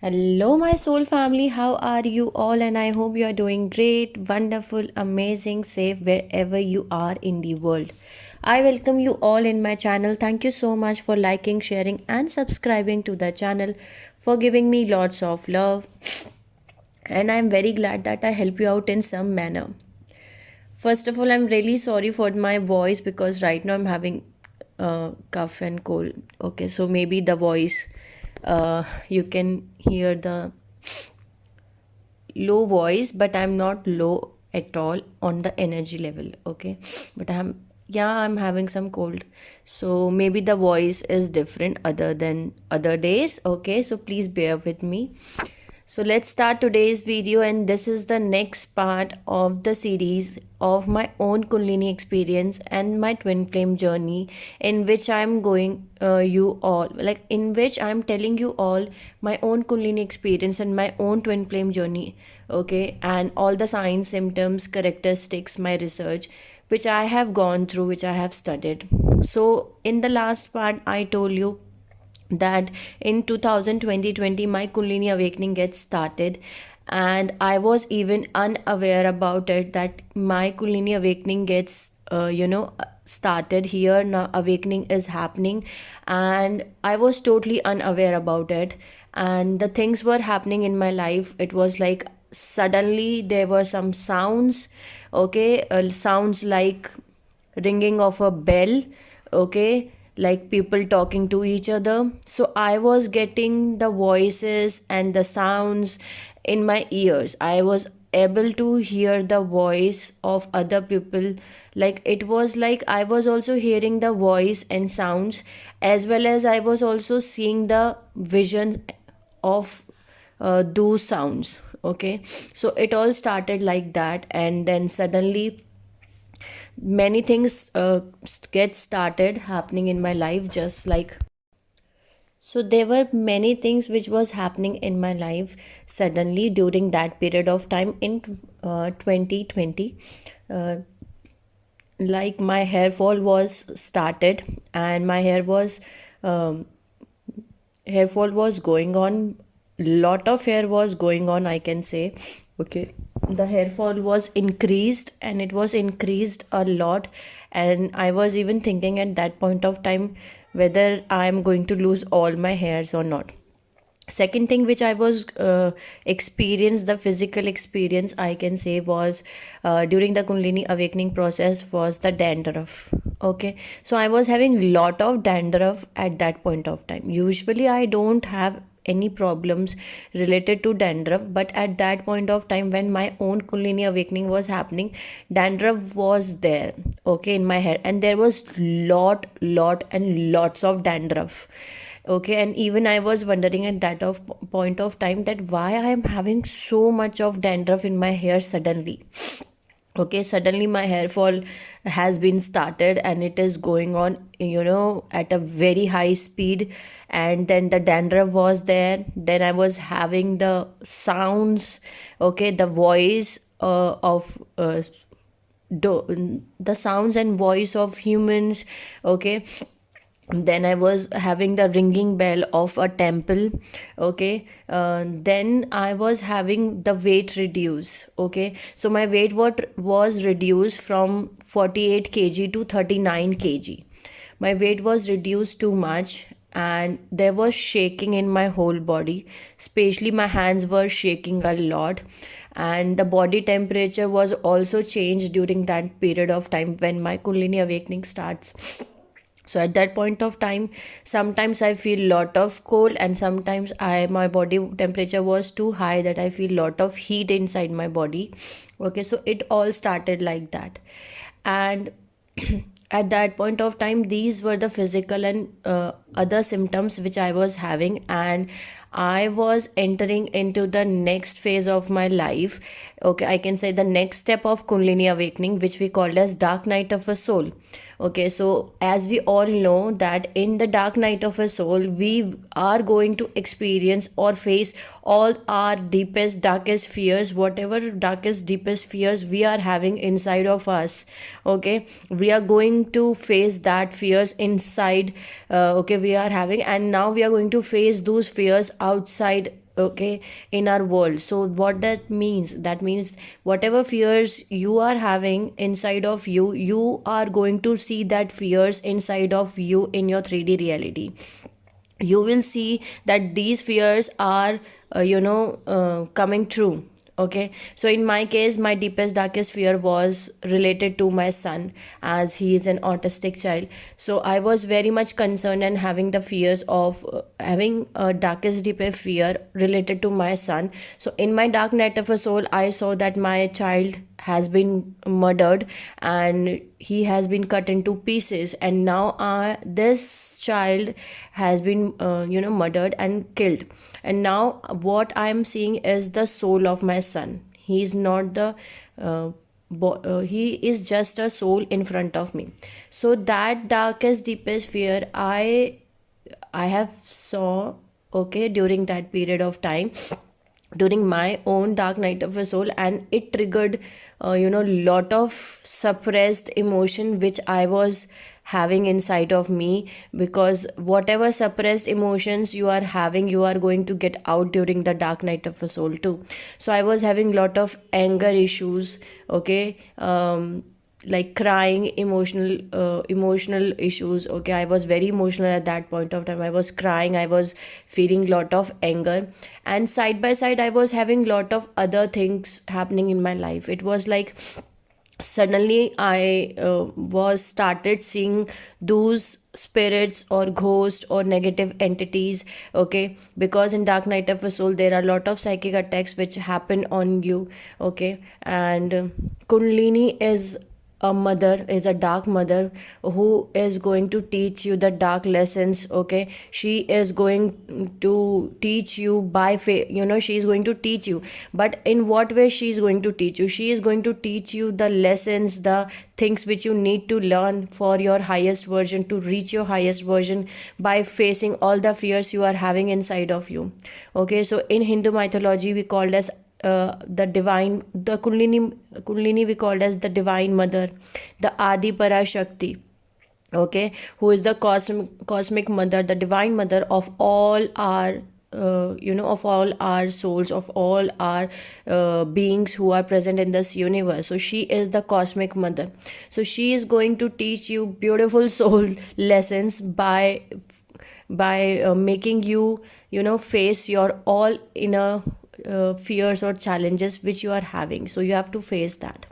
Hello, my soul family. How are you all? And I hope you are doing great, wonderful, amazing, safe wherever you are in the world. I welcome you all in my channel. Thank you so much for liking, sharing, and subscribing to the channel, for giving me lots of love. And I'm very glad that I help you out in some manner. First of all, I'm really sorry for my voice because right now I'm having cough and cold. Okay, so maybe the voice, you can hear the low voice, but I'm not low at all on the energy level. Okay, but I'm having some cold, so maybe the voice is different other than other days. Okay, so please bear with me. So let's start today's video, and this is the next part of the series of my own Kundalini experience and my twin flame journey, in which I'm going in which I'm telling you all my own Kundalini experience and my own twin flame journey, okay, and all the signs, symptoms, characteristics, my research, which I have gone through, which I have studied. So in the last part, I told you that in 2020 my Kundalini awakening gets started, and I was even unaware about it, that my Kundalini awakening gets started here now. Awakening is happening, and I was totally unaware about it. And the things were happening in my life. It was like suddenly there were some sounds, okay, sounds like ringing of a bell, okay, like people talking to each other. So I was getting the voices and the sounds in my ears. I was able to hear the voice of other people. Like it was like I was also hearing the voice and sounds, as well as I was also seeing the vision of those sounds. Okay, so it all started like that, and then suddenly many things get started happening in my life, just like, so there were many things which was happening in my life suddenly during that period of time in 2020. uh, like my hair fall was started, and my um, hair fall was going on. Lot of hair was going on, I can say. Okay, the hair fall was increased, and it was increased a lot. And I was even thinking at that point of time whether I am going to lose all my hairs or not. Second thing which I was experienced, the physical experience, I can say, was during the Kundalini awakening process, was the dandruff. Okay, so I was having lot of dandruff at that point of time. Usually I don't have any problems related to dandruff, but at that point of time when my own Kundalini awakening was happening, dandruff was there, okay, in my hair, and there was lot and lots of dandruff. Okay, and even I was wondering at that of point of time that why I am having so much of dandruff in my hair suddenly. Okay, suddenly my hair fall has been started, and it is going on, at a very high speed. And then the dandruff was there, then I was having the sounds, okay, the voice of the sounds and voice of humans. Okay, then I was having the ringing bell of a temple. Okay, then I was having the weight reduce. Okay, so my weight was reduced from 48 kg to 39 kg. My weight was reduced too much, and there was shaking in my whole body, especially my hands were shaking a lot. And the body temperature was also changed during that period of time when my Kundalini awakening starts. So at that point of time, sometimes I feel lot of cold, and sometimes I my body temperature was too high that I feel lot of heat inside my body. Okay, so it all started like that. And at that point of time, these were the physical and other symptoms which I was having, and I was entering into the next phase of my life. Okay, I can say the next step of Kundalini awakening, which we called as dark night of a soul. Okay, so as we all know that in the dark night of a soul, we are going to experience or face all our deepest, darkest fears, whatever darkest, deepest fears we are having inside of us. Okay, we are going to face that fears inside. Okay, we are having, and now we are going to face those fears outside okay, in our world. So what that means, that means whatever fears you are having inside of you, you are going to see that fears inside of you in your 3D reality. You will see that these fears are coming true. Okay, so in my case, my deepest darkest fear was related to my son, as he is an autistic child. So I was very much concerned and having the fears of having a darkest deepest fear related to my son. So in my dark night of a soul, I saw that my child has been murdered and he has been cut into pieces, and now this child has been murdered and killed. And now what I am seeing is the soul of my son. He is not the he is just a soul in front of me. So that darkest deepest fear I have saw, okay, during that period of time, during my own dark night of a soul, and it triggered lot of suppressed emotion which I was having inside of me. Because whatever suppressed emotions you are having, you are going to get out during the dark night of a soul too. So I was having lot of anger issues, okay, like crying, emotional issues. Okay, I was very emotional at that point of time. I was crying, I was feeling lot of anger, and side by side I was having lot of other things happening in my life. It was like suddenly I was started seeing those spirits or ghosts or negative entities. Okay, because in dark night of a soul there are a lot of psychic attacks which happen on you. Okay, and kundalini is a mother, is a dark mother who is going to teach you the dark lessons. Okay, she is going to teach you by she is going to teach you. But in what way she is going to teach you? She is going to teach you the lessons, the things which you need to learn for your highest version, to reach your highest version, by facing all the fears you are having inside of you. Okay, so in Hindu mythology we called as the divine, the kundalini we called as the divine mother, the Adi Parashakti. Okay, who is the cosmic mother, the divine mother of all our of all our souls, of all our beings who are present in this universe. So she is the cosmic mother. So she is going to teach you beautiful soul lessons by making you face your all inner fears or challenges which you are having. So you have to face that.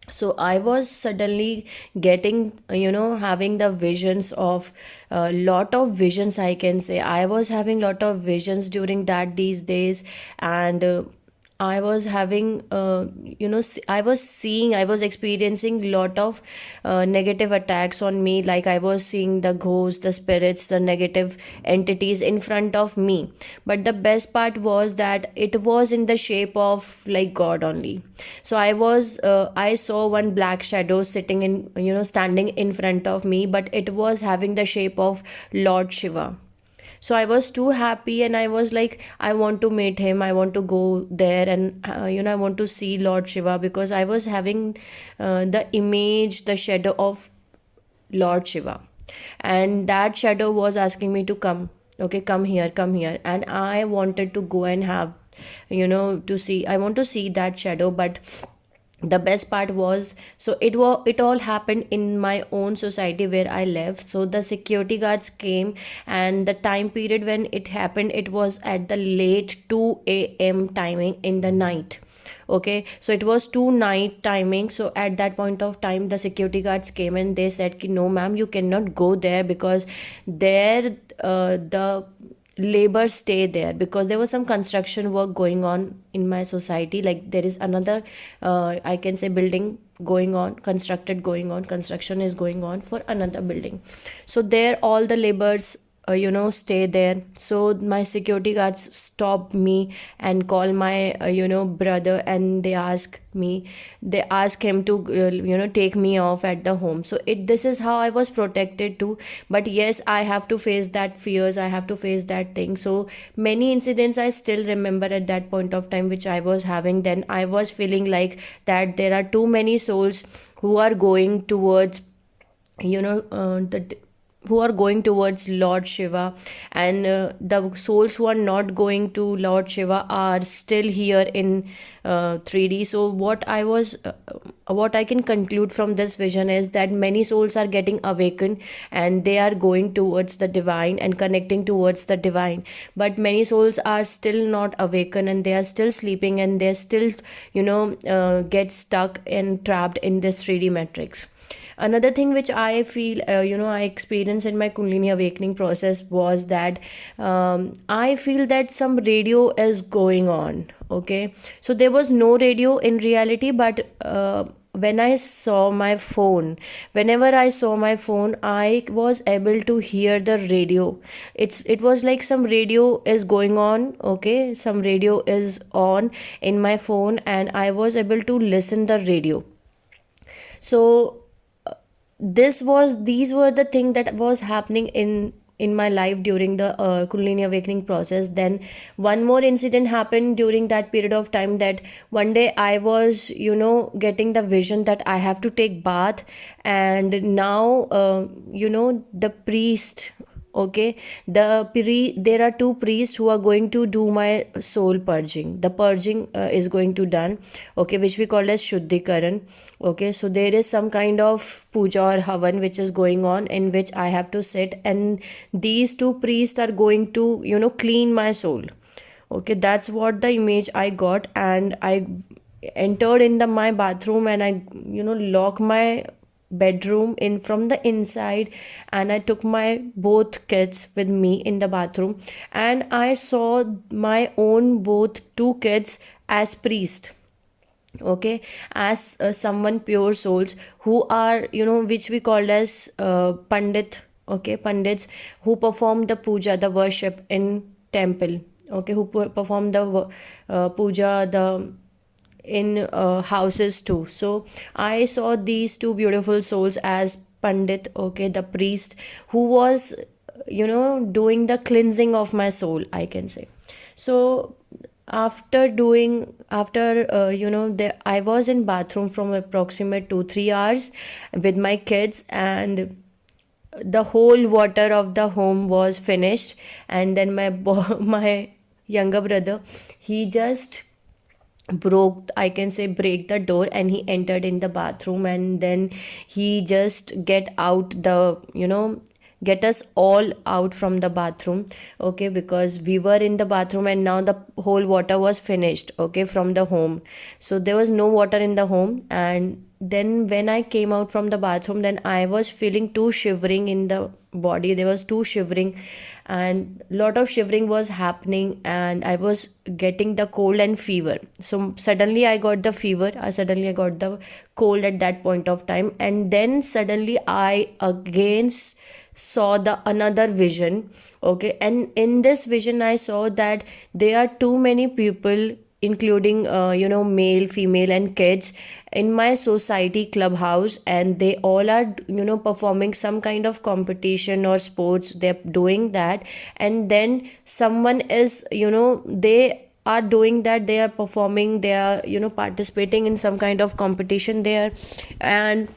So I was suddenly getting having the visions of a lot of visions, I can say. I was having lot of visions during that these days. And I was having I was seeing, I was experiencing lot of negative attacks on me. Like I was seeing the ghosts, the spirits, the negative entities in front of me. But the best part was that it was in the shape of like God only. So I saw one black shadow sitting in, standing in front of me, but it was having the shape of Lord Shiva. So I was too happy, and I was like, I want to meet him, I want to go there, and I want to see Lord Shiva, because I was having the image, the shadow of Lord Shiva. And that shadow was asking me to come, okay, come here, come here. And I wanted to go and have, to see, I want to see that shadow. But the best part was, so it all happened in my own society where I left. So the security guards came, and the time period when it happened, it was at the late 2 a.m. timing in the night. Okay, so it was 2 night timing. So at that point of time, the security guards came and they said ki, no ma'am, you cannot go there, because there the labor stay there, because there was some construction work going on in my society. Like there is another I can say building going on, construction is going on for another building. So there all the labors stay there. So my security guards stopped me and call my brother, and they ask him to take me off at the home. So this is how I was protected too. But yes, I have to face that fears, I have to face that thing. So many incidents I still remember at that point of time which I was having. Then I was feeling like that there are too many souls who are going towards the who are going towards Lord Shiva, and the souls who are not going to Lord Shiva are still here in 3D. So what I can conclude from this vision is that many souls are getting awakened and they are going towards the divine and connecting towards the divine, but many souls are still not awakened and they are still sleeping, and they're still get stuck and trapped in this 3D matrix. Another thing which I feel I experienced in my Kundalini awakening process was that I feel that some radio is going on. Okay, so there was no radio in reality, but when I saw my phone, whenever I saw my phone, I was able to hear the radio. It was like some radio is going on. Okay, some radio is on in my phone, and I was able to listen the radio. So these were the thing that was happening in my life during the Kundalini awakening process. Then one more incident happened during that period of time, that one day I was getting the vision that I have to take bath, and now the priest. Okay, there are two priests who are going to do my soul purging. The purging is going to done, okay, which we call as Shuddhikaran. Okay, so there is some kind of puja or havan which is going on, in which I have to sit, and these two priests are going to clean my soul. Okay, that's what the image I got, and I entered in the my bathroom, and I lock my bedroom in from the inside, and I took my both kids with me in the bathroom, and I saw my own both two kids as priest. Okay, as someone pure souls who are which we called as pandit. Okay, pandits who perform the puja, the worship in temple. Okay, who perform the puja, the in houses too. So I saw these two beautiful souls as pandit, okay, the priest who was doing the cleansing of my soul, I can say. So after I was in bathroom from approximate 2-3 hours with my kids, and the whole water of the home was finished, and then my younger brother, he just break the door, and he entered in the bathroom, and then he just get us all out from the bathroom. Okay, because we were in the bathroom and now the whole water was finished, okay, from the home. So there was no water in the home, and then when I came out from the bathroom, then I was feeling too shivering in the body. There was too shivering, and lot of shivering was happening, and I was getting the cold and fever. So suddenly I got the fever, I got the cold at that point of time, and then suddenly I again saw the another vision. Okay, and in this vision I saw that there are too many people, including male, female, and kids in my society clubhouse, and they all are performing some kind of competition or sports. They're doing that, and then someone is they are doing that, they are performing, they are participating in some kind of competition there, and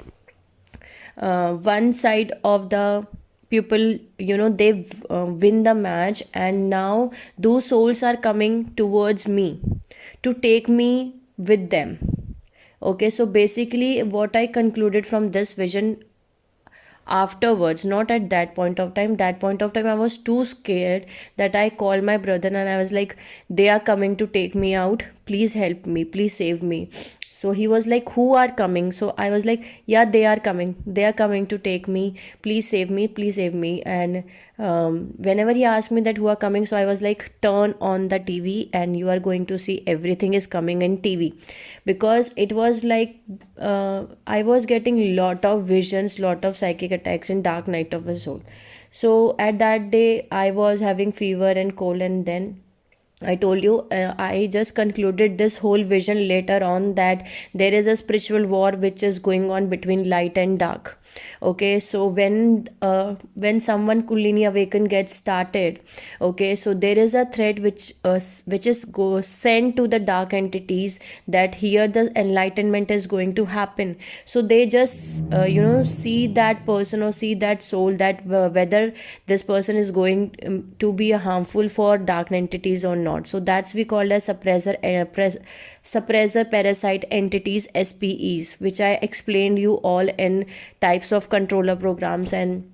one side of the people they win the match, and now those souls are coming towards me to take me with them. Okay, so basically what I concluded from this vision afterwards, not at that point of time. That point of time I was too scared that I called my brother and I was like, they are coming to take me out, please help me, please save me. So he was like, who are coming? So I was like, yeah, they are coming, they are coming to take me, please save me, please save me. And whenever he asked me that who are coming, so I was like, turn on the TV and you are going to see everything is coming in TV. Because it was like I was getting lot of visions, lot of psychic attacks in dark night of the soul. So at that day I was having fever and cold, and then I told you, I just concluded this whole vision later on that there is a spiritual war which is going on between light and dark. Okay, so when someone Kundalini awaken gets started, okay, so there is a thread which is go sent to the dark entities, that here the enlightenment is going to happen. So they just see that person or see that soul, that whether this person is going to be harmful for dark entities or not. So that's we called as suppressor parasite entities, SPEs, which I explained you all in types of controller programs and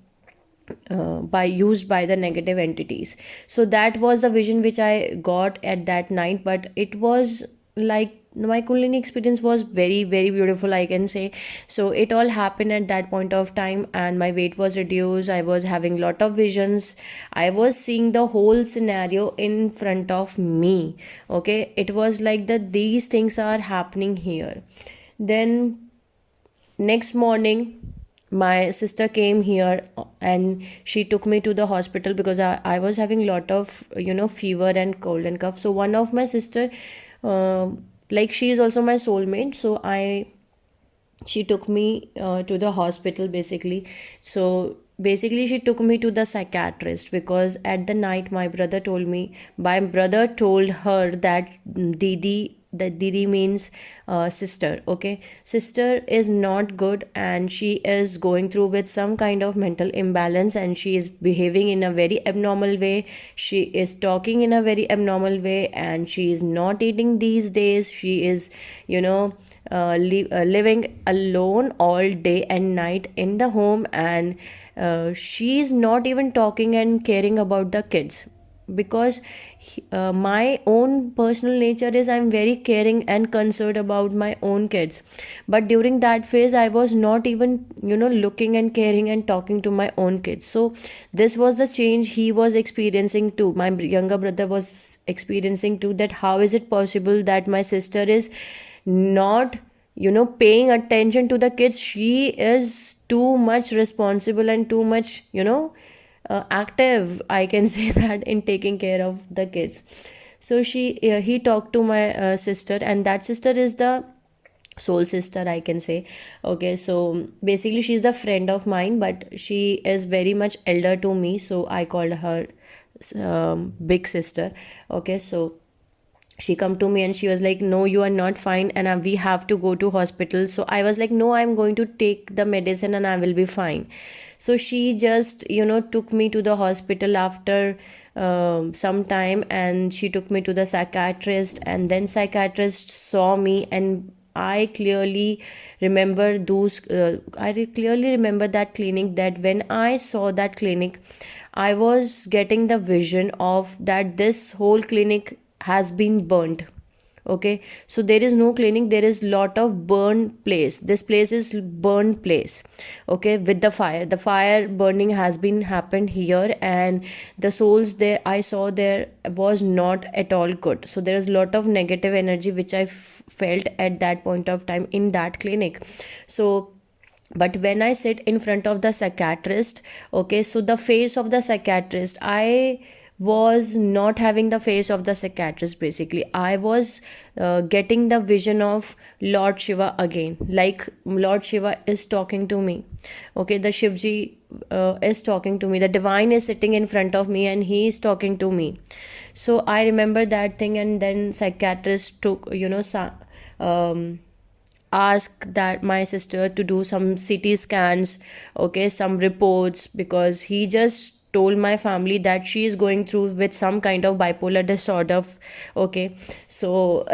by used by the negative entities. So that was the vision which I got at that night. But it was like my Kundalini experience was very very beautiful, I can say. So it all happened at that point of time, and my weight was reduced. I was having lot of visions. I was seeing the whole scenario in front of me. Okay, it was like that these things are happening here. Then next morning my sister came here and she took me to the hospital because I was having a lot of fever and cold and cough. So one of my sister, like she is also my soulmate, so I she took me to the hospital basically. So basically she took me to the psychiatrist because at the night my brother told her that Didi, that Didi means sister. Okay, sister is not good and she is going through with some kind of mental imbalance, and she is behaving in a very abnormal way. She is talking in a very abnormal way, and she is not eating these days. She is living alone all day and night in the home, and she's not even talking and caring about the kids. Because my own personal nature is I'm very caring and concerned about my own kids, but during that phase I was not even looking and caring and talking to my own kids. So this was the change he was experiencing too, my younger brother was experiencing too, that how is it possible that my sister is not paying attention to the kids. She is too much responsible and too much active, I can say that, in taking care of the kids. So he talked to my sister, and that sister is the soul sister, I can say. Okay, so basically she's the friend of mine, but she is very much elder to me, so I called her big sister. Okay, so she come to me and she was like, no, you are not fine, and we have to go to hospital. So I was like, no, I'm going to take the medicine and I will be fine. So she just took me to the hospital after some time, and she took me to the psychiatrist, and then psychiatrist saw me, and I clearly remember clearly remember that clinic, that when I saw that clinic, I was getting the vision of that this whole clinic has been burnt. Okay, so there is no clinic, there is lot of burn place. This place is burn place. Okay, with the fire burning has been happened here, and the souls there I saw there was not at all good. So there is lot of negative energy which I felt at that point of time in that clinic. So but when I sit in front of the psychiatrist, okay, so the face of the psychiatrist, I was not having the face of the psychiatrist. Basically I was getting the vision of Lord Shiva again, like Lord Shiva is talking to me. Okay, the Shivji is talking to me, the divine is sitting in front of me and he is talking to me. So I remember that thing, and then psychiatrist took ask that my sister to do some CT scans, okay, some reports, because he just told my family that she is going through with some kind of bipolar disorder. Okay, so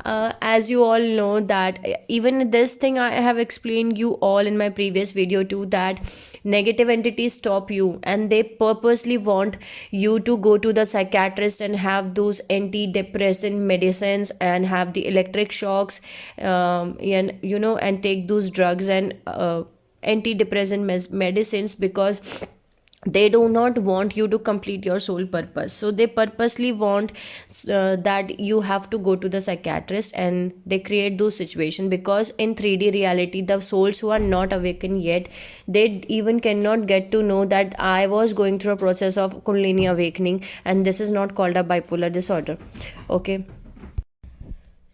as you all know that even this thing I have explained you all in my previous video too, that negative entities stop you and they purposely want you to go to the psychiatrist and have those antidepressant medicines and have the electric shocks, and and take those drugs and antidepressant medicines, because they do not want you to complete your soul purpose. So they purposely want that you have to go to the psychiatrist, and they create those situations, because in 3D reality the souls who are not awakened yet, they even cannot get to know that I was going through a process of Kundalini awakening, and this is not called a bipolar disorder. Okay,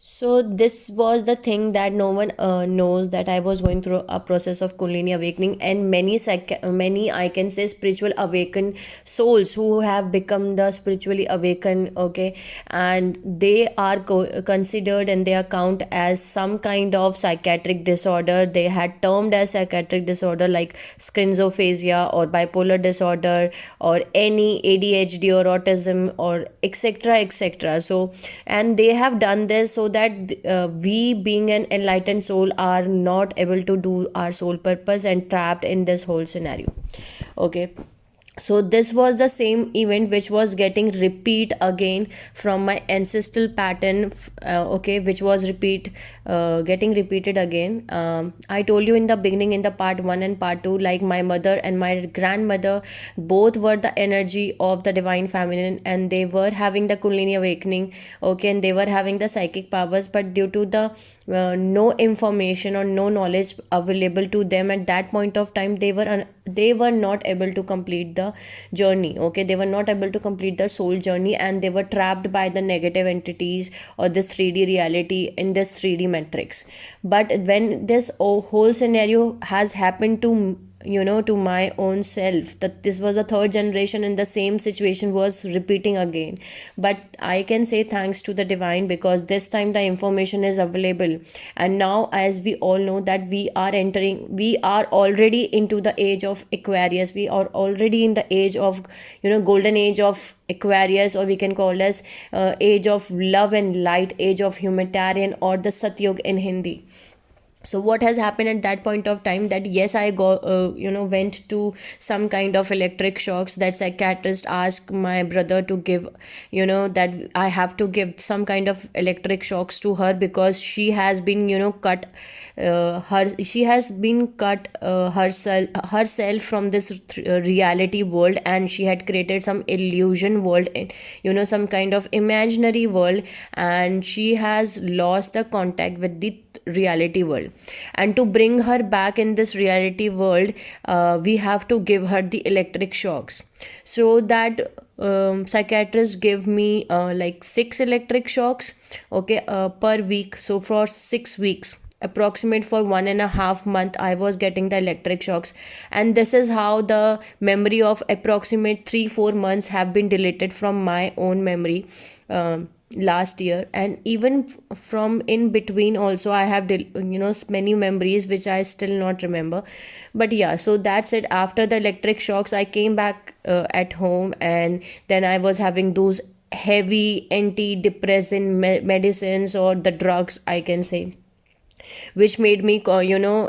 So this was the thing that no one knows, that I was going through a process of Kundalini awakening, and many, I can say, spiritual awakened souls who have become the spiritually awakened. Okay, and they are considered, and they are count as some kind of psychiatric disorder. They had termed as psychiatric disorder like schizophrenia or bipolar disorder or any ADHD or autism or etc etc. So, and they have done this so that we, being an enlightened soul, are not able to do our soul purpose and trapped in this whole scenario. Okay, so this was the same event which was getting repeat again from my ancestral pattern. Okay, which was getting repeated again. I told you in the beginning, in the part 1 and part 2, like my mother and my grandmother both were the energy of the divine feminine, and they were having the Kundalini awakening. Okay, and they were having the psychic powers, but due to the no information or no knowledge available to them at that point of time, they were not able to complete the journey. Okay, they were not able to complete the soul journey, and they were trapped by the negative entities or this 3D reality in this 3D matrix. But when this whole scenario has happened to, to my own self, that this was the third generation and the same situation was repeating again. But I can say thanks to the divine, because this time the information is available, and now, as we all know, that we are already into the age of Aquarius. We are already in the age of, golden age of Aquarius, or we can call as age of love and light, age of humanitarian, or the Satyug in Hindi. So what has happened at that point of time, that yes, I go went to some kind of electric shocks. That psychiatrist asked my brother to give, that I have to give some kind of electric shocks to her, because she has been, cut she has been cut herself from this reality world, and she had created some illusion world, some kind of imaginary world, and she has lost the contact with the reality world. And to bring her back in this reality world, we have to give her the electric shocks. So that psychiatrist gave me like 6 electric shocks, okay, per week. So for 6 weeks, approximate for 1.5 month, I was getting the electric shocks. And this is how the memory of approximate 3-4 months have been deleted from my own memory last year. And even from in between also, I have many memories which I still not remember. But yeah, so that's it. After the electric shocks, I came back at home, and then I was having those heavy antidepressant medicines, or the drugs, I can say, which made me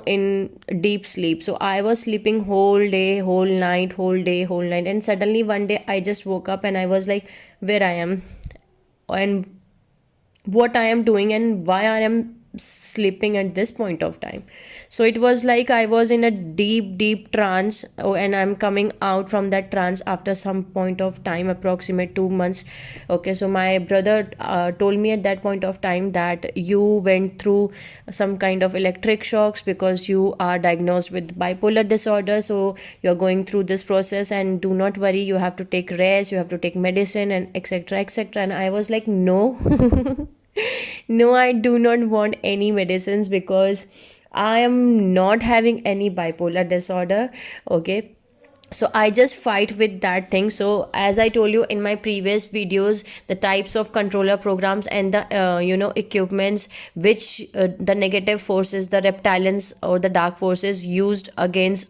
in deep sleep. So I was sleeping whole day, whole night, whole day, whole night, and suddenly one day I just woke up, and I was like, where I am, and what I am doing, and why I am sleeping at this point of time. So it was like I was in a deep trance. Oh, and I'm coming out from that trance after some point of time, approximate 2 months. Okay, so my brother told me at that point of time that you went through some kind of electric shocks because you are diagnosed with bipolar disorder. So you're going through this process, and do not worry, you have to take rest, you have to take medicine, and etc etc. And I was like, no. No, I do not want any medicines, because I am not having any bipolar disorder. Okay, so I just fight with that thing. So as I told you in my previous videos, the types of controller programs and the equipments which the negative forces, the reptilians or the dark forces used against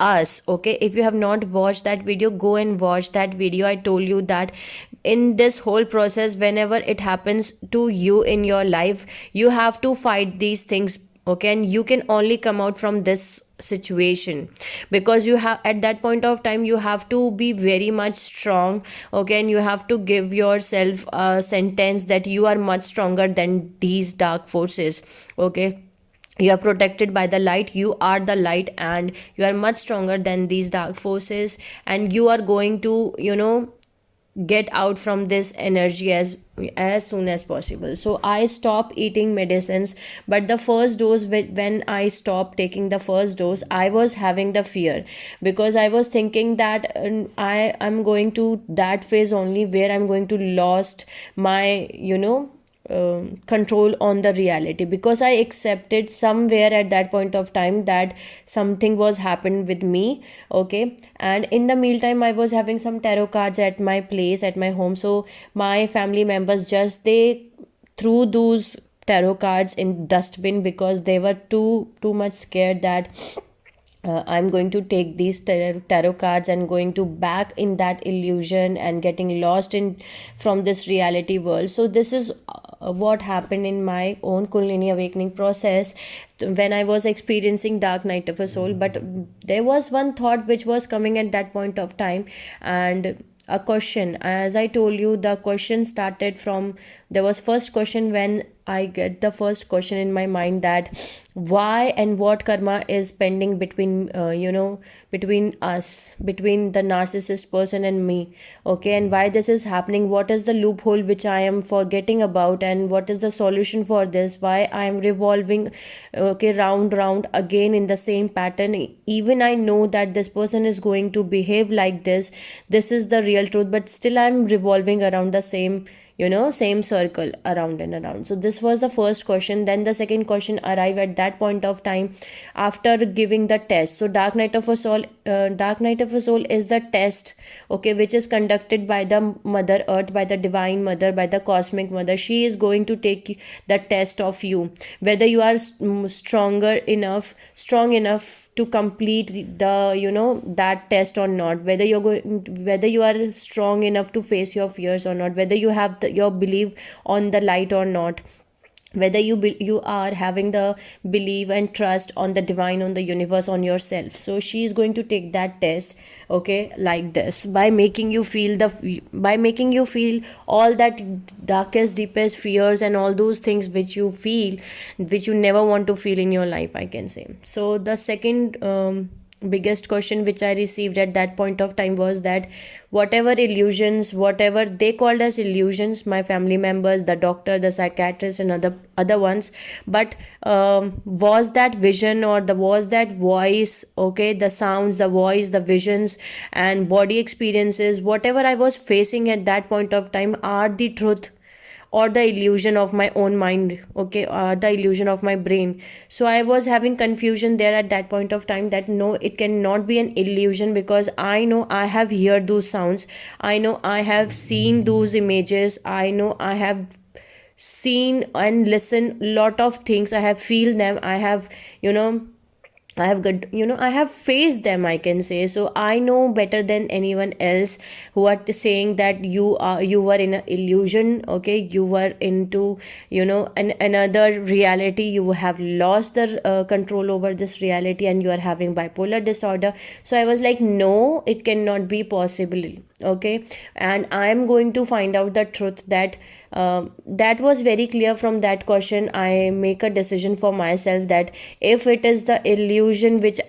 us. Okay, if you have not watched that video, go and watch that video. I told you that in this whole process, whenever it happens to you in your life, you have to fight these things. Okay, and you can only come out from this situation, because you have, at that point of time, you have to be very much strong. Okay, and you have to give yourself a sentence that you are much stronger than these dark forces. Okay, you are protected by the light, you are the light, and you are much stronger than these dark forces, and you are going to get out from this energy as soon as possible. So I stopped eating medicines. But the first dose, when I stopped taking the first dose, I was having the fear, because I was thinking that I am going to that phase only where I'm going to lost my control on the reality, because I accepted somewhere at that point of time that something was happened with me. Okay, and in the meantime I was having some tarot cards at my place, at my home. So my family members just they threw those tarot cards in dustbin because they were too much scared that I'm going to take these tarot cards and going to back in that illusion and getting lost in from this reality world. So this is what happened in my own Kundalini awakening process when I was experiencing dark night of a soul. But there was one thought which was coming at that point of time, and a question. As I told you, the question started from, there was first question when I get the first question in my mind, that why and what karma is pending between between us, between the narcissist person and me. Okay, and why this is happening, what is the loophole which I am forgetting about, and what is the solution for this, why I am revolving, okay, round again in the same pattern. Even I know that this person is going to behave like this is the real truth, but still I'm revolving around the same, same circle, around and around. So this was the first question. Then the second question arrived at that point of time after giving the test. So dark night of a soul is the test, okay, which is conducted by the mother earth, by the divine mother, by the cosmic mother. She is going to take the test of you, whether you are strong enough to complete the that test or not, whether you are strong enough to face your fears or not, whether you have your belief on the light or not, whether you are having the belief and trust on the divine, on the universe, on yourself. So she is going to take that test, okay, like this, by making you feel all that darkest, deepest fears and all those things which you feel, which you never want to feel in your life, I can say. So the second biggest question which I received at that point of time was that whatever illusions, whatever they called as illusions, my family members, the doctor, the psychiatrist, and other ones, but was that vision, or was that voice, okay, the sounds, the voice, the visions and body experiences, whatever I was facing at that point of time, are the truth or the illusion of my own mind, okay, the illusion of my brain. So I was having confusion there at that point of time, that no, it cannot be an illusion, because I know I have heard those sounds, I know I have seen those images, I know I have seen and listened lot of things, I have feel them, I have I have got, I have faced them, I can say. So I know better than anyone else who are saying that you were in an illusion, okay, you were into, another reality, you have lost the control over this reality, and you are having bipolar disorder. So I was like, no, it cannot be possible, okay, and I am going to find out the truth. That was very clear. From that question I make a decision for myself, that if it is the illusion which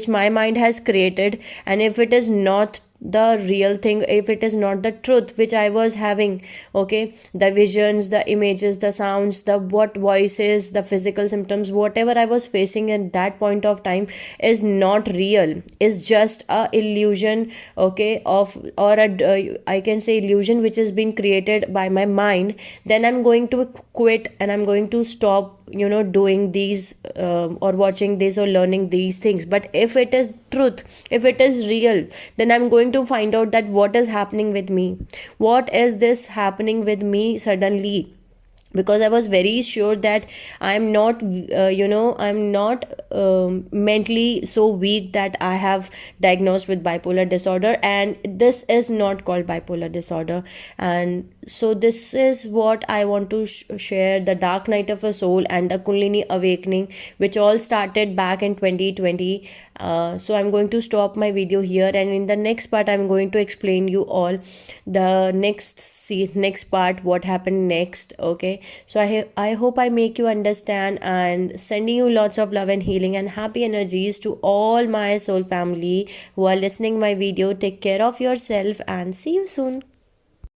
my mind has created, and if it is not the real thing, if it is not the truth which I was having, okay, the visions, the images, the sounds, the what voices, the physical symptoms, whatever I was facing at that point of time is not real, is just a illusion, okay, of, or I can say illusion which has been created by my mind, then I'm going to quit and I'm going to stop doing these or watching this or learning these things. But if it is truth, if it is real, then I'm going to find out that what is happening with me, what is this happening with me suddenly, because I was very sure that I'm not I'm not mentally so weak that I have diagnosed with bipolar disorder, and this is not called bipolar disorder. And so this is what I want to share, the dark night of a soul and the Kundalini awakening, which all started back in 2020. So I'm going to stop my video here, and in the next part I'm going to explain you all the next part, what happened next, okay. So I hope I make you understand, and sending you lots of love and healing and happy energies to all my soul family who are listening my video. Take care of yourself and see you soon.